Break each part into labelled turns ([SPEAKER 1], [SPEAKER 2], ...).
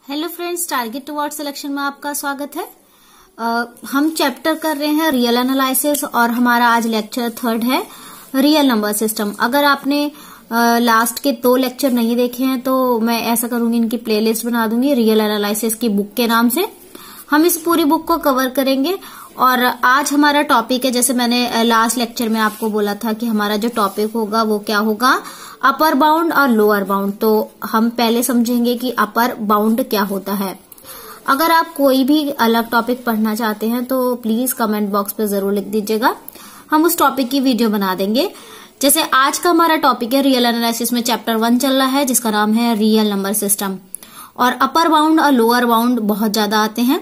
[SPEAKER 1] Hello friends, target toward selection में आपका स्वागत है। हम चैप्टर कर रहे हैं रियल एनालिसिस और हमारा आज लेक्चर 3 है रियल नंबर सिस्टम। अगर आपने लास्ट के 2 लेक्चर नहीं देखे हैं तो मैं ऐसा करूंगी, इनकी प्लेलिस्ट बना दूंगी रियल एनालिसिस की बुक के नाम से। हम इस पूरी बुक को कवर करेंगे और आज हमारा टॉपिक है, जैसे मैंने लास्ट लेक्चर में आपको बोला था कि हमारा जो टॉपिक होगा वो क्या होगा, अपर बाउंड और लोअर बाउंड। तो हम पहले समझेंगे कि अपर बाउंड क्या होता है। अगर आप कोई भी अलग टॉपिक पढ़ना चाहते हैं तो प्लीज कमेंट बॉक्स पे जरूर लिख दीजिएगा, हम उस टॉपिक की वीडियो बना देंगे। जैसे आज का हमारा टॉपिक है रियल एनालिसिस में चैप्टर 1 चल रहा है जिसका नाम है रियल नंबर सिस्टम। और अपर बाउंड और लोअर बाउंड बहुत ज्यादा आते हैं।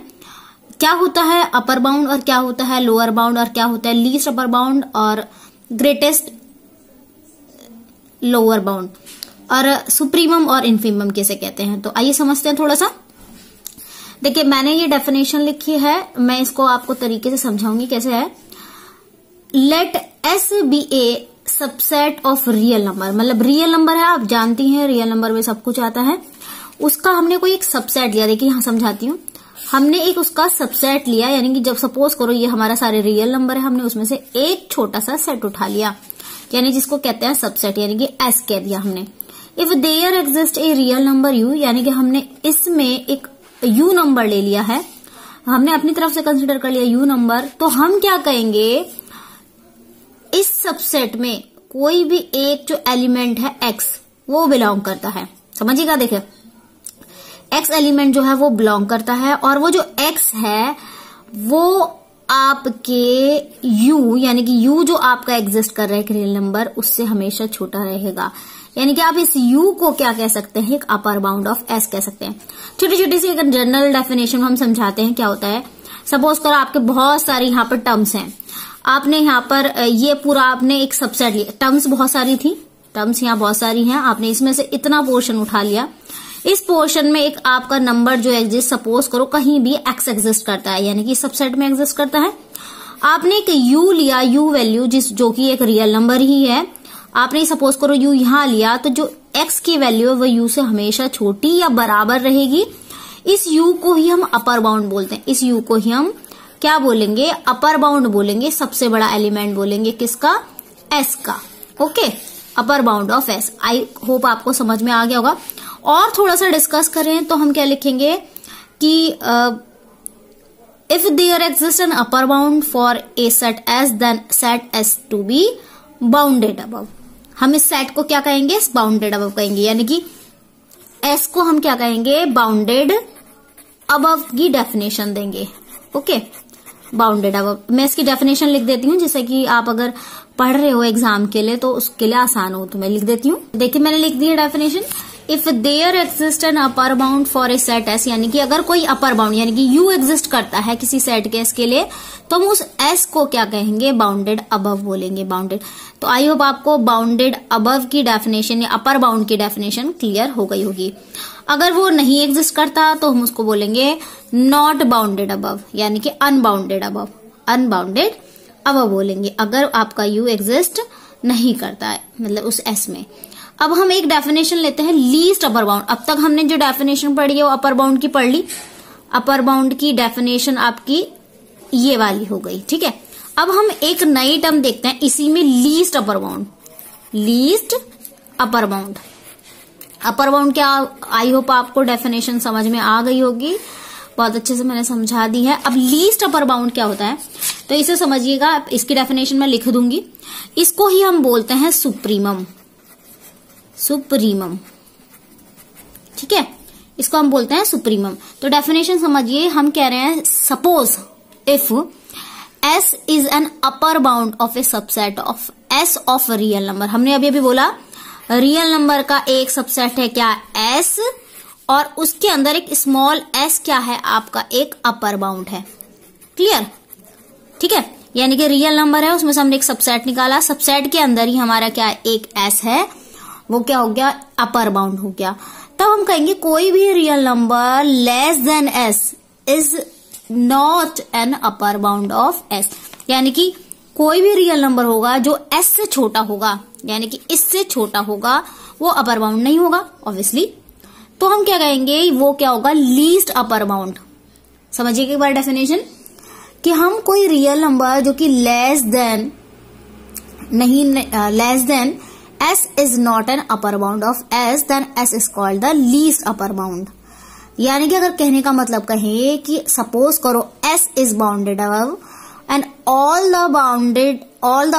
[SPEAKER 1] क्या होता है अपर बाउंड और क्या होता है लोअर बाउंड और क्या होता है लीस्ट अपर बाउंड और ग्रेटेस्ट लोअर बाउंड और सुप्रीमम और इन्फीमम कैसे कहते हैं। तो आइए समझते हैं थोड़ा सा। देखिए, मैंने ये डेफिनेशन लिखी है, मैं इसको आपको तरीके से समझाऊंगी कैसे है। Let S be a subset of real number, मतलब रियल नंबर है, आप जानती हैं रियल नंबर में सब कुछ आता है, उसका हमने कोई एक सबसेट लिया। देखिए यहां समझाती हूँ, हमने एक उसका सबसेट लिया, यानी कि जब सपोज करो ये हमारा सारे रियल नंबर है, हमने उसमें से एक छोटा सा सेट उठा लिया, यानी जिसको कहते हैं सबसेट, यानी कि एस कह दिया हमने। If there exist a real number u, यानी कि हमने इसमें एक यू नंबर ले लिया है, हमने अपनी तरफ से कंसिडर कर लिया यू नंबर, तो हम क्या कहेंगे, इस सबसेट में कोई भी एक जो एलिमेंट है एक्स वो बिलोंग करता है। समझिएगा, देखिए एक्स एलिमेंट जो है वो बिलोंग करता है और वो जो एक्स है वो आपके यू, यानी कि यू जो आपका एग्जिस्ट कर रहा है एक रियल नंबर, उससे हमेशा छोटा रहेगा। यानी कि आप इस यू को क्या कह सकते हैं, एक अपर बाउंड ऑफ एस कह सकते हैं। छोटी छोटी सी एक जनरल डेफिनेशन हम समझाते हैं क्या होता है। सपोज करो आपके बहुत सारी यहाँ पर टर्म्स हैं, आपने यहाँ पर ये पूरा आपने एक सबसेट लिया, टर्म्स बहुत सारी थी, टर्म्स यहाँ बहुत सारी हैं, आपने इसमें से इतना पोर्शन उठा लिया। इस पोर्शन में एक आपका नंबर जो एग्जिस्ट, सपोज करो कहीं भी एक्स एग्जिस्ट करता है, यानी कि सबसेट में एग्जिस्ट करता है। आपने एक यू लिया, यू वैल्यू जो कि एक रियल नंबर ही है, आपने सपोज करो यू यहां लिया, तो जो एक्स की वैल्यू है वो यू से हमेशा छोटी या बराबर रहेगी। इस यू को ही हम अपर बाउंड बोलते हैं। इस यू को ही हम क्या बोलेंगे, अपर बाउंड बोलेंगे, सबसे बड़ा एलिमेंट बोलेंगे किसका, एस का। Okay, upper bound of S. I hope आपको समझ में आ गया होगा। और थोड़ा सा डिस्कस करें तो हम क्या लिखेंगे कि if there exist an upper bound for a set S, then set S to be bounded above. हम इस सेट को क्या कहेंगे, बाउंडेड अबव कहेंगे, यानी कि एस को हम क्या कहेंगे, बाउंडेड अबव की डेफिनेशन देंगे। Okay, bounded above. मैं इसकी डेफिनेशन लिख देती हूँ, जिससे कि आप अगर पढ़ रहे हो एग्जाम के लिए तो उसके लिए आसान हो, तो मैं लिख देती हूँ। देखिए मैंने लिख दी है definition. If there exist an upper bound for a set S, यानी कि अगर कोई अपर बाउंड यानी कि यू एग्जिस्ट करता है किसी सेट के एस के लिए, तो हम उस एस को क्या कहेंगे, बाउंडेड अबव बोलेंगे, बाउंडेड। तो आई होप आपको बाउंडेड अबव की डेफिनेशन या अपर बाउंड की डेफिनेशन क्लियर हो गई होगी। अगर वो नहीं एग्जिस्ट करता तो हम उसको बोलेंगे नॉट बाउंडेड अबव, यानी कि अनबाउंडेड अबव, अनबाउंडेड अबव बोलेंगे अगर आपका यू एग्जिस्ट नहीं करता है, मतलब उस एस में। अब हम एक डेफिनेशन लेते हैं लीस्ट अपर बाउंड। अब तक हमने जो डेफिनेशन पढ़ी है वो अपर बाउंड की पढ़ ली। अपर बाउंड की डेफिनेशन आपकी ये वाली हो गई, ठीक है। अब हम एक नई टर्म देखते हैं इसी में, least upper bound. Least upper bound, upper bound क्या, आई होप आपको डेफिनेशन समझ में आ गई होगी, बहुत अच्छे से मैंने समझा दी है। अब लीस्ट अपर बाउंड क्या होता है तो इसे समझिएगा, इसकी डेफिनेशन मैं लिख दूंगी। इसको ही हम बोलते हैं सुप्रीमम, सुप्रीमम, ठीक है, इसको हम बोलते हैं सुप्रीमम। तो डेफिनेशन समझिए, हम कह रहे हैं suppose if S is an upper bound of A subset of S of real number. हमने अभी अभी बोला रियल नंबर का एक सबसेट है क्या, एस, और उसके अंदर एक स्मॉल एस क्या है, आपका एक अपर बाउंड है। क्लियर, ठीक है, यानी कि रियल नंबर है, उसमें से हमने एक सबसेट निकाला, सबसेट के अंदर ही हमारा क्या एक एस है, वो क्या हो गया, अपर बाउंड हो गया। तब हम कहेंगे कोई भी real number less than S is not an upper bound of S, यानी कि कोई भी रियल नंबर होगा जो एस से छोटा होगा, यानी कि इससे छोटा होगा, वो अपर बाउंड नहीं होगा ऑब्वियसली। तो हम क्या कहेंगे, वो क्या होगा, लीस्ट अपर बाउंड। समझिए एक बार डेफिनेशन, कि हम कोई रियल नंबर जो कि less than s is not an upper bound of s, then s is called the least upper bound। यानी कि अगर कहने का मतलब कहें कि सपोज करो s is bounded above and all the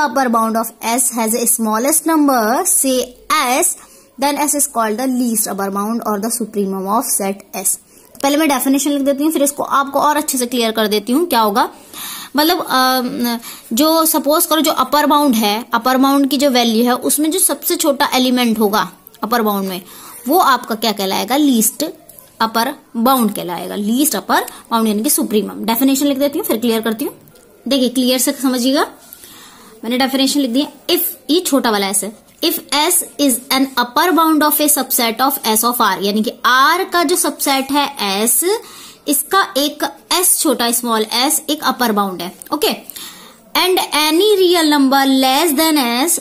[SPEAKER 1] upper bound of s has a smallest number, say s, then s is called the least upper bound or the supremum of set s। पहले मैं definition लिख देती हूँ, फिर इसको आपको और अच्छे से क्लियर कर देती हूँ क्या होगा। मतलब जो सपोज करो जो अपर बाउंड है, अपर बाउंड की जो वैल्यू है उसमें जो सबसे छोटा एलिमेंट होगा अपर बाउंड में, वो आपका क्या कहलाएगा, लीस्ट अपर बाउंड कहलाएगा। लीस्ट अपर बाउंड यानी कि सुप्रीमम। डेफिनेशन लिख देती हूँ फिर क्लियर करती हूँ। देखिए क्लियर से समझिएगा, मैंने डेफिनेशन लिख दी। इफ, ये छोटा वाला ऐसे, if s is an upper bound of a subset of s of r, यानी कि r का जो सबसेट है s, इसका एक s छोटा स्मॉल s एक अपर बाउंड है, okay. And any real number less than s,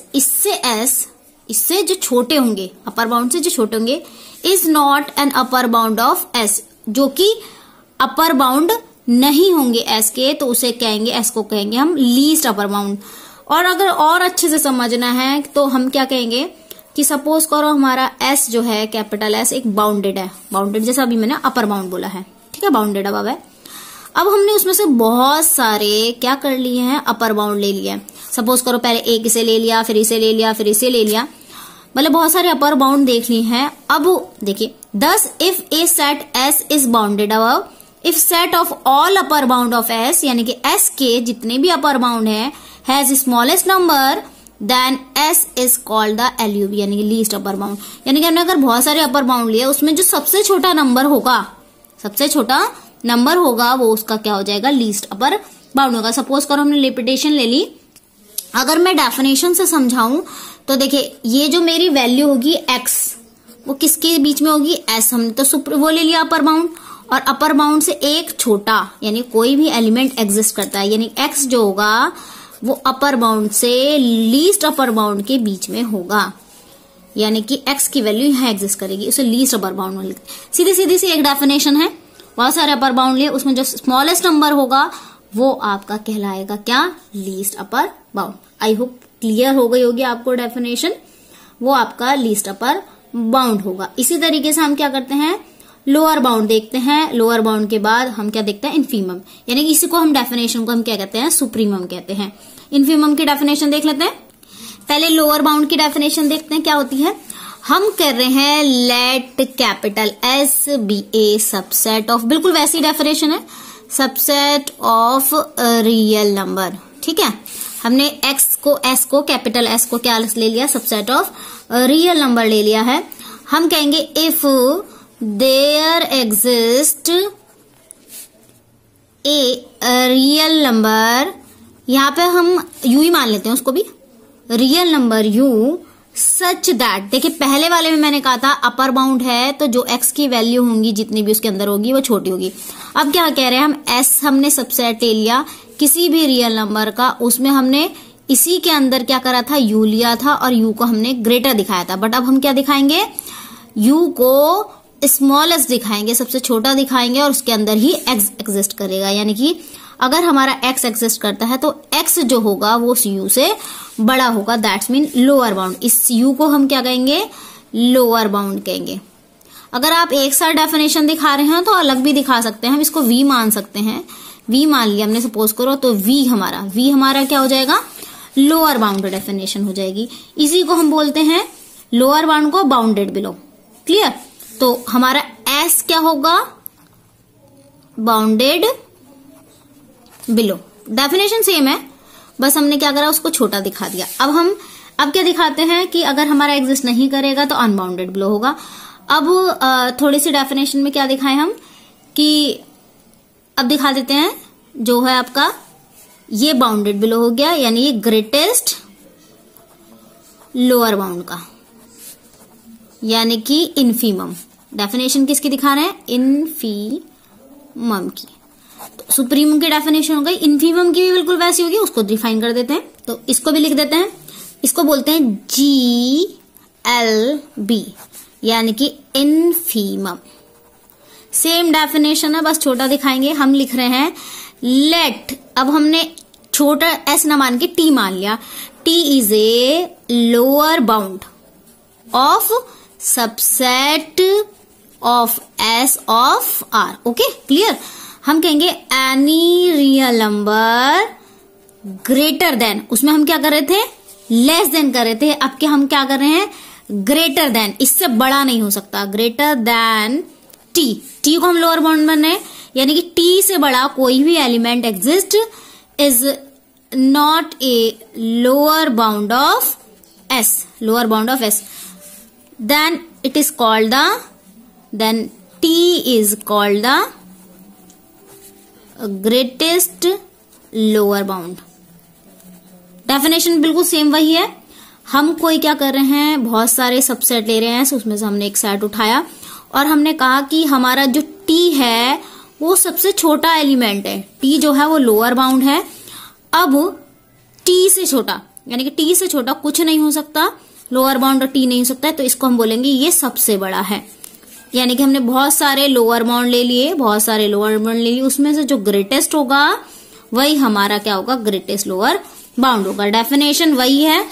[SPEAKER 1] इससे जो छोटे होंगे, अपर बाउंड से जो छोटे होंगे, is not an upper bound of s, जो कि अपर बाउंड नहीं होंगे s के, तो उसे कहेंगे, s को कहेंगे हम लीस्ट अपर बाउंड। और अगर और अच्छे से समझना है तो हम क्या कहेंगे कि सपोज करो हमारा s जो है, कैपिटल S एक बाउंडेड है, बाउंडेड जैसा अभी मैंने अपर बाउंड बोला है, ठीक है, बाउंडेड अब है। अब हमने उसमें से बहुत सारे क्या कर लिए हैं, अपर बाउंड ले लिया। सपोज करो पहले एक इसे ले लिया, फिर इसे ले लिया, फिर इसे ले लिया, मतलब बहुत सारे अपर बाउंड देख लिए हैं। अब देखिए, thus if a set s is bounded above, if set of all upper bound of s, यानी कि s के जितने भी अपर बाउंड है, has smallest number, then s is called the LUB, यानी कि लीस्ट अपर बाउंड। यानी कि हमने अगर बहुत सारे अपर बाउंड लिए, उसमें जो सबसे छोटा नंबर होगा, वो उसका क्या हो जाएगा, लीस्ट अपर बाउंड होगा। सपोज करो हमने रिपीटेशन ले ली, अगर मैं डेफिनेशन से समझाऊं तो देखिए, ये जो मेरी वैल्यू होगी x, वो किसके बीच में होगी, s। हमने तो वो ले लिया अपर बाउंड, और अपर बाउंड से एक छोटा, यानी कोई भी एलिमेंट एग्जिस्ट करता है, यानी x जो होगा वो अपर बाउंड से लीस्ट अपर बाउंड के बीच में होगा, यानी कि x की वैल्यू यहाँ एग्जिस्ट करेगी, उसे लीस्ट अपर बाउंड में लिखते हैं। सीधी सी एक डेफिनेशन है, बहुत सारे अपर बाउंड लिए, उसमें जो स्मॉलेस्ट नंबर होगा वो आपका कहलाएगा क्या, least upper bound. I hope clear हो गई होगी आपको डेफिनेशन, वो आपका लीस्ट अपर बाउंड होगा। इसी तरीके से हम क्या करते हैं, लोअर बाउंड देखते हैं। लोअर बाउंड के बाद हम क्या देखते हैं, इन्फीमम, यानी कि इसी को हम डेफिनेशन को हम क्या कहते हैं, सुप्रीमम कहते हैं। इन्फीमम की डेफिनेशन देख लेते हैं। पहले लोअर बाउंड की डेफिनेशन देखते हैं क्या होती है। हम कर रहे हैं let capital S be a subset of, बिल्कुल वैसी डेफिनेशन है, सबसेट ऑफ रियल नंबर, ठीक है। हमने S को कैपिटल S को क्या ले लिया, सबसेट ऑफ रियल नंबर ले लिया है। हम कहेंगे if there exist a real number, यहाँ पे हम यू ही मान लेते हैं उसको भी, real number you such that, देखिए पहले वाले में मैंने कहा था अपर बाउंड है तो जो x की वैल्यू होंगी जितनी भी उसके अंदर होगी वो छोटी होगी। अब क्या कह रहे हैं हम, s हमने सबसेट ले लिया किसी भी रियल नंबर का, उसमें हमने इसी के अंदर क्या करा था, u लिया था और u को हमने ग्रेटर दिखाया था। बट अब हम क्या दिखाएंगे, u को स्मॉलेस्ट दिखाएंगे, सबसे छोटा दिखाएंगे और उसके अंदर ही x एग्जिस्ट करेगा। यानी कि अगर हमारा x एग्जिस्ट करता है तो x जो होगा वो u से बड़ा होगा, दैट्स मीन लोअर बाउंड। इस u को हम क्या कहेंगे, लोअर बाउंड कहेंगे। अगर आप एक साथ डेफिनेशन दिखा रहे हैं तो अलग भी दिखा सकते हैं, हम इसको v मान सकते हैं। v मान लिया हमने सपोज करो, तो v हमारा क्या हो जाएगा, लोअर बाउंड डेफिनेशन हो जाएगी। इसी को हम बोलते हैं लोअर बाउंड को बाउंडेड बिलो। क्लियर, तो हमारा s क्या होगा, बाउंडेड बिलो। डेफिनेशन सेम है, बस हमने क्या करा, उसको छोटा दिखा दिया। अब क्या दिखाते हैं कि अगर हमारा एग्जिस्ट नहीं करेगा तो अनबाउंडेड बिलो होगा। अब थोड़ी सी डेफिनेशन में क्या दिखाएं हम कि अब दिखा देते हैं जो है आपका ये बाउंडेड बिलो हो गया, यानी ये ग्रेटेस्ट लोअर बाउंड का, यानी कि इन्फीमम। डेफिनेशन किसकी दिखा रहे हैं, इन्फीमम की। तो सुप्रीमम की डेफिनेशन हो गई, इन्फीमम की भी बिल्कुल वैसी होगी, उसको डिफाइन कर देते हैं। तो इसको भी लिख देते हैं, इसको बोलते हैं GLB, यानी कि इनफीमम। सेम डेफिनेशन है, बस छोटा दिखाएंगे। हम लिख रहे हैं लेट, अब हमने छोटा एस ना मान के टी मान लिया। T is a lower bound of subset of S of R. Okay, clear. हम कहेंगे any real number greater than, उसमें हम क्या कर रहे थे, लेस देन कर रहे थे, अब क्या हम क्या कर रहे हैं, ग्रेटर देन, इससे बड़ा नहीं हो सकता, ग्रेटर देन टी। टी को हम लोअर बाउंड बन रहे हैं, यानी कि टी से बड़ा कोई भी element exist is not a lower bound of S, lower bound of S, then it is called the, then T is called the greatest lower bound. Definition बिल्कुल सेम वही है। हम कोई क्या कर रहे हैं, बहुत सारे सबसेट ले रहे हैं, उसमें से हमने एक सेट उठाया और हमने कहा कि हमारा जो टी है वो सबसे छोटा एलिमेंट है, टी जो है वो लोअर बाउंड है। अब टी से छोटा, यानी कि टी से छोटा कुछ नहीं हो सकता, लोअर बाउंड और टी नहीं हो सकता है, तो इसको हम बोलेंगे ये सबसे बड़ा है। यानी कि हमने बहुत सारे लोअर बाउंड ले लिए, बहुत सारे लोअर बाउंड ले लिए, उसमें से जो ग्रेटेस्ट होगा वही हमारा क्या होगा, ग्रेटेस्ट लोअर बाउंड होगा। डेफिनेशन वही है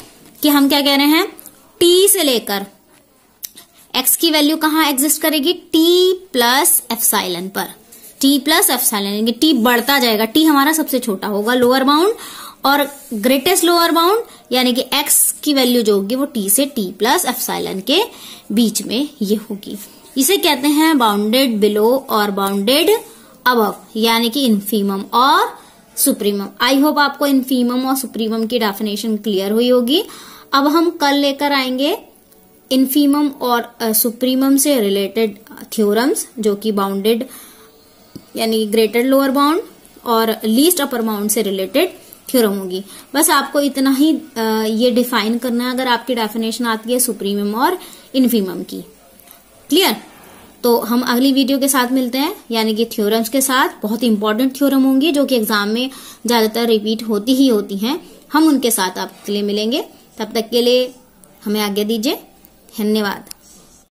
[SPEAKER 1] कि हम क्या कह रहे हैं, टी से लेकर एक्स की वैल्यू कहाँ एग्जिस्ट करेगी, टी प्लस एप्सिलॉन पर, टी प्लस एप्सिलॉन, यानी कि टी बढ़ता जाएगा, टी हमारा सबसे छोटा होगा लोअर बाउंड, और ग्रेटेस्ट लोअर बाउंड यानी कि एक्स की वैल्यू जो होगी वो टी से टी प्लस एप्सिलॉन के बीच में ये होगी। इसे कहते हैं बाउंडेड बिलो और बाउंडेड अबव, यानी कि इनफीमम और सुप्रीमम। आई होप आपको इनफीमम और सुप्रीमम की डेफिनेशन क्लियर हुई होगी। अब हम कल लेकर आएंगे इनफीमम और सुप्रीमम से रिलेटेड थ्योरम्स, जो कि बाउंडेड यानी ग्रेटर लोअर बाउंड और लीस्ट अपर बाउंड से रिलेटेड थ्योरम होगी। बस आपको इतना ही ये डिफाइन करना है अगर आपकी डेफिनेशन आती है सुप्रीमम और इनफीमम की। क्लियर? तो हम अगली वीडियो के साथ मिलते हैं, यानी कि थ्योरम्स के साथ। बहुत इंपॉर्टेंट थ्योरम होंगी जो कि एग्जाम में ज्यादातर रिपीट होती ही होती हैं। हम उनके साथ आपके लिए मिलेंगे। तब तक के लिए हमें आज्ञा दीजिए। धन्यवाद।